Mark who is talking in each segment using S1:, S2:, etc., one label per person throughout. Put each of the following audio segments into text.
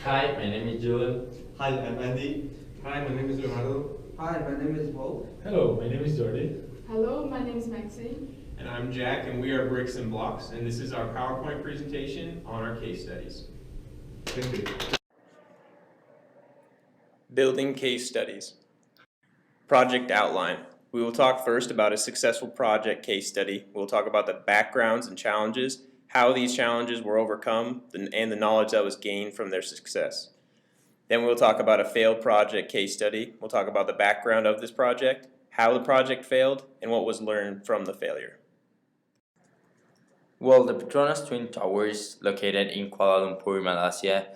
S1: Hi, my name is Julian.
S2: Hi, I'm Andy.
S3: Hi, my name is Leonardo.
S4: Hi, my name is Paul.
S5: Hello, my name is Jordi.
S6: Hello, my name is Maxine.
S3: And I'm Jack, and we are Bricks and Blocks, and this is our PowerPoint presentation on our case studies.
S2: Thank you.
S7: Building case studies. Project outline. We will talk first about a successful project case study. We'll talk about the backgrounds and challenges, how these challenges were overcome, and the knowledge that was gained from their success. Then we'll talk about a failed project case study. We'll talk about the background of this project, how the project failed, and what was learned from the failure.
S1: Well, the Petronas Twin Towers, located in Kuala Lumpur, Malaysia,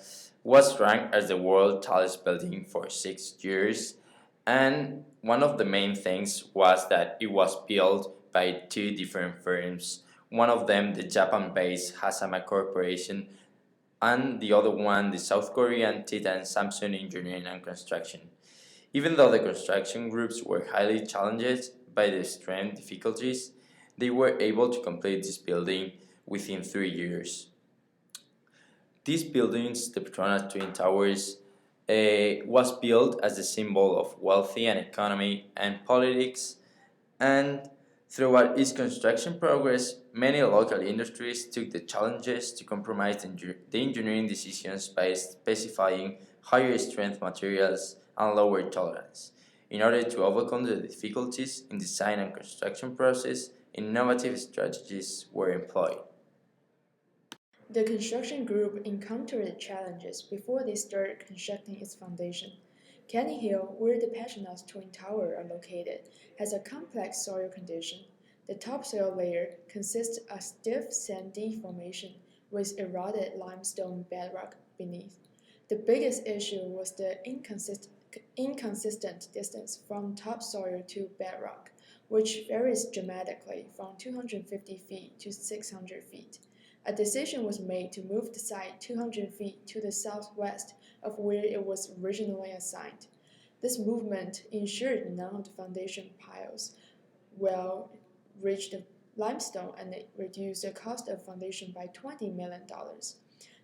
S1: was ranked as the world's tallest building for 6 years, and one of the main things was that it was built by two different firms. One of them, the Japan-based Hasama Corporation, and the other one, the South Korean Titan Samsung Engineering and Construction. Even though the construction groups were highly challenged by the extreme difficulties, they were able to complete this building within 3 years. These buildings, the Petronas Twin Towers, was built as a symbol of wealthy and economy and politics, and throughout its construction progress, many local industries took the challenges to compromise the engineering decisions by specifying higher strength materials and lower tolerance. In order to overcome the difficulties in design and construction process, innovative strategies were employed.
S6: The construction group encountered challenges before they started constructing its foundation. Canny Hill, where the Petronas Twin Tower are located, has a complex soil condition. The topsoil layer consists of stiff sandy formation with eroded limestone bedrock beneath. The biggest issue was the inconsistent distance from topsoil to bedrock, which varies dramatically from 250 feet to 600 feet. A decision was made to move the site 200 feet to the southwest of where it was originally assigned. This movement ensured none of the foundation piles will reach the limestone, and it reduced the cost of foundation by $20 million.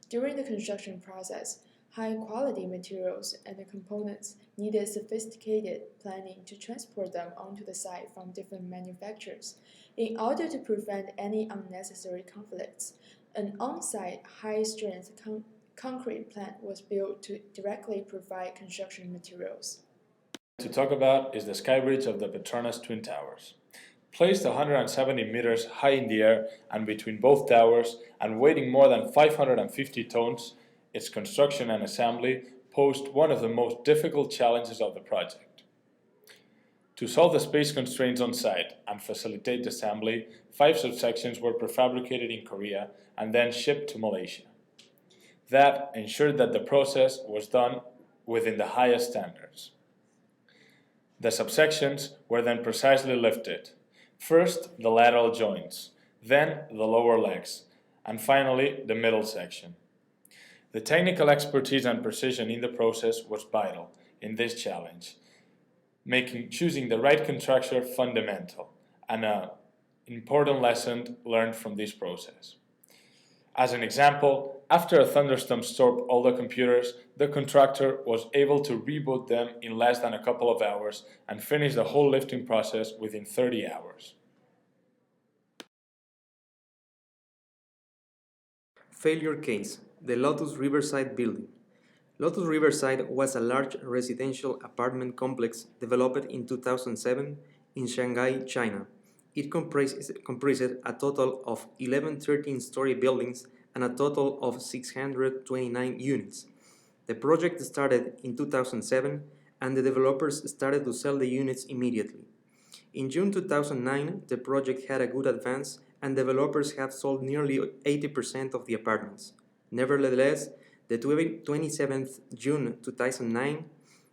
S6: During the construction process, high-quality materials and the components needed sophisticated planning to transport them onto the site from different manufacturers. In order to prevent any unnecessary conflicts, an on-site high-strength concrete plant was built to directly provide construction materials.
S5: To talk about is the sky bridge of the Petronas Twin Towers. Placed 170 meters high in the air and between both towers and weighing more than 550 tons, its construction and assembly posed one of the most difficult challenges of the project. To solve the space constraints on site and facilitate the assembly, 5 subsections were prefabricated in Korea and then shipped to Malaysia. That ensured that the process was done within the highest standards. The subsections were then precisely lifted. First, the lateral joints, then the lower legs, and finally the middle section. The technical expertise and precision in the process was vital in this challenge, making choosing the right contractor fundamental, and an important lesson learned from this process. As an example, after a thunderstorm stopped all the computers, the contractor was able to reboot them in less than a couple of hours and finish the whole lifting process within 30 hours.
S4: Failure case, the Lotus Riverside building. Lotus Riverside was a large residential apartment complex developed in 2007 in Shanghai, China. It comprises a total of 11 13-story buildings and a total of 629 units. The project started in 2007 and the developers started to sell the units immediately. In June 2009, the project had a good advance and developers have sold nearly 80% of the apartments. Nevertheless, the 27th June 2009,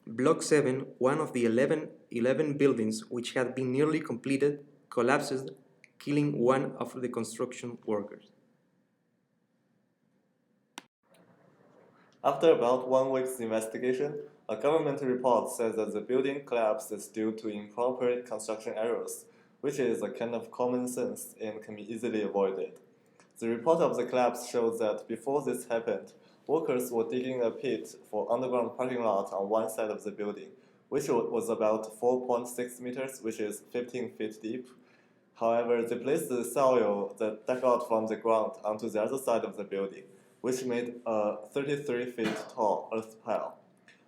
S4: Block 7, one of the 11 buildings which had been nearly completed, collapsed, killing one of the construction workers.
S2: After about 1 week's investigation, a government report says that the building collapse is due to improper construction errors, which is a kind of common sense and can be easily avoided. The report of the collapse shows that before this happened, Workers were digging a pit for underground parking lot on one side of the building, which was about 4.6 meters, which is 15 feet deep. However, they placed the soil that dug out from the ground onto the other side of the building, which made a 33 feet tall earth pile,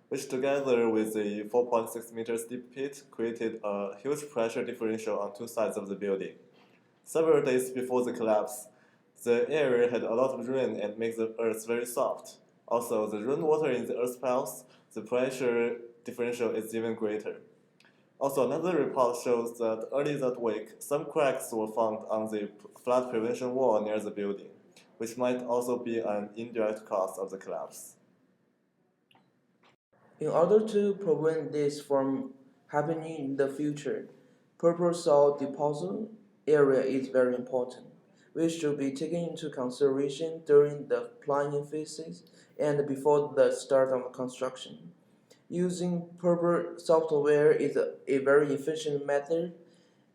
S2: which together with the 4.6 meters deep pit created a huge pressure differential on two sides of the building. Several days before the collapse, the area had a lot of rain and made the earth very soft. Also, the rainwater in the earth piles, the pressure differential is even greater. Also, another report shows that early that week, some cracks were found on the flood prevention wall near the building, which might also be an indirect cause of the collapse.
S8: In order to prevent this from happening in the future, proper soil disposal area is very important, which should be taken into consideration during the planning phases and before the start of construction. Using proper software is a very efficient method,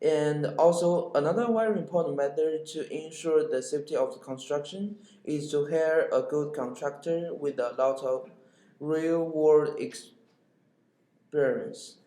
S8: and also another very important method to ensure the safety of the construction is to hire a good contractor with a lot of real world experience.